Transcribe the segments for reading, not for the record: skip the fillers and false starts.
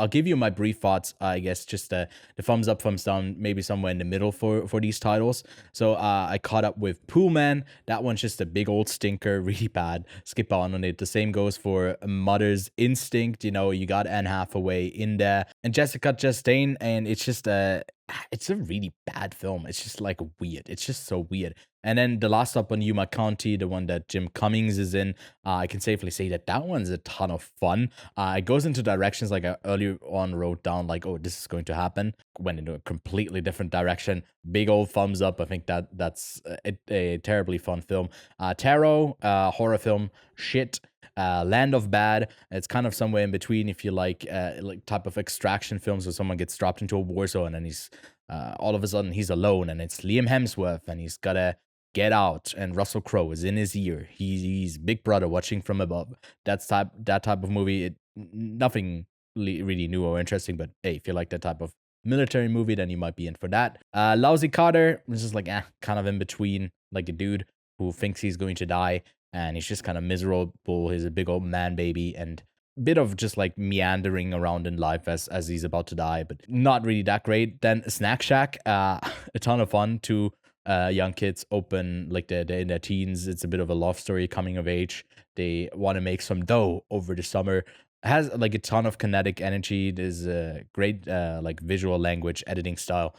I'll give you my brief thoughts. I guess just the thumbs up, thumbs down, maybe somewhere in the middle for these titles. So I caught up with Poolman. That one's just a big old stinker, really bad. Skip on it. The same goes for Mother's Instinct. You know, you got Anne Hathaway in there and Jessica Chastain, and it's a really bad film. It's just like weird. It's just so weird. And then the last up on Yuma County, the one that Jim Cummings is in, I can safely say that that one's a ton of fun. It goes into directions like I earlier on wrote down, like, oh, this is going to happen. Went into a completely different direction. Big old thumbs up. I think that's a terribly fun film. Tarot, horror film, shit. Land of Bad. It's kind of somewhere in between if you like type of extraction films where someone gets dropped into a war zone and he's all of a sudden he's alone, and it's Liam Hemsworth and he's gotta get out, and Russell Crowe is in his ear. He's Big Brother watching from above. That type of movie. Nothing really new or interesting, but hey, if you like that type of military movie, then you might be in for that. Lousy Carter is just like kind of in between, like a dude who thinks he's going to die and he's just kind of miserable. He's a big old man baby and bit of just like meandering around in life as he's about to die, but not really that great. Then Snack Shack, a ton of fun. Two young kids open, like they're in their teens. It's a bit of a love story, coming of age. They want to make some dough over the summer. Has like a ton of kinetic energy. There's a great like visual language editing style.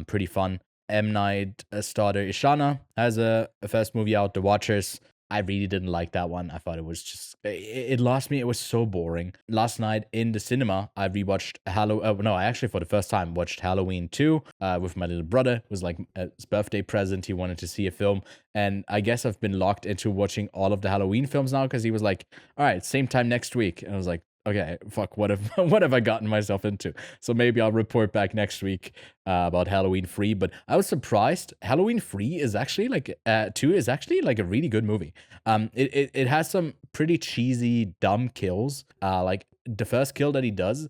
Pretty fun. M. Night starter Ishana has a first movie out, The Watchers. I really didn't like that one. I thought it was just, it lost me. It was so boring. Last night in the cinema, I rewatched I actually for the first time watched Halloween 2 with my little brother. It was like his birthday present. He wanted to see a film. And I guess I've been locked into watching all of the Halloween films now because he was like, all right, same time next week. And I was like, okay, fuck, what have I gotten myself into? So maybe I'll report back next week about Halloween 3. But I was surprised. Halloween 3 is actually like 2 is actually like a really good movie. It has some pretty cheesy, dumb kills. Like the first kill that he does,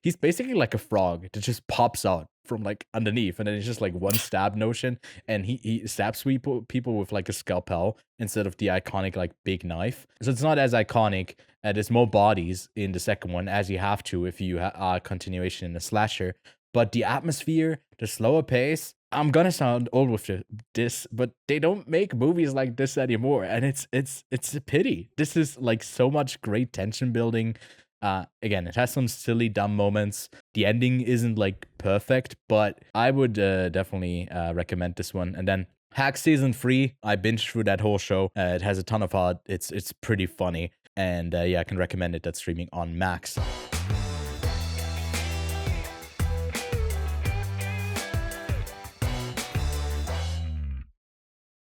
he's basically like a frog that just pops out from like underneath, and then it's just like one stab notion, and he stabs people with like a scalpel instead of the iconic like big knife. So it's not as iconic. There's more bodies in the second one, as you have to if you are continuation in the slasher. But the atmosphere, the slower pace. I'm gonna sound old with this, but they don't make movies like this anymore, and it's a pity. This is like so much great tension building. Again, it has some silly, dumb moments. The ending isn't like perfect, but I would definitely recommend this one. And then Hack Season 3, I binged through that whole show. It has a ton of heart. It's pretty funny. And yeah, I can recommend it. That's streaming on Max.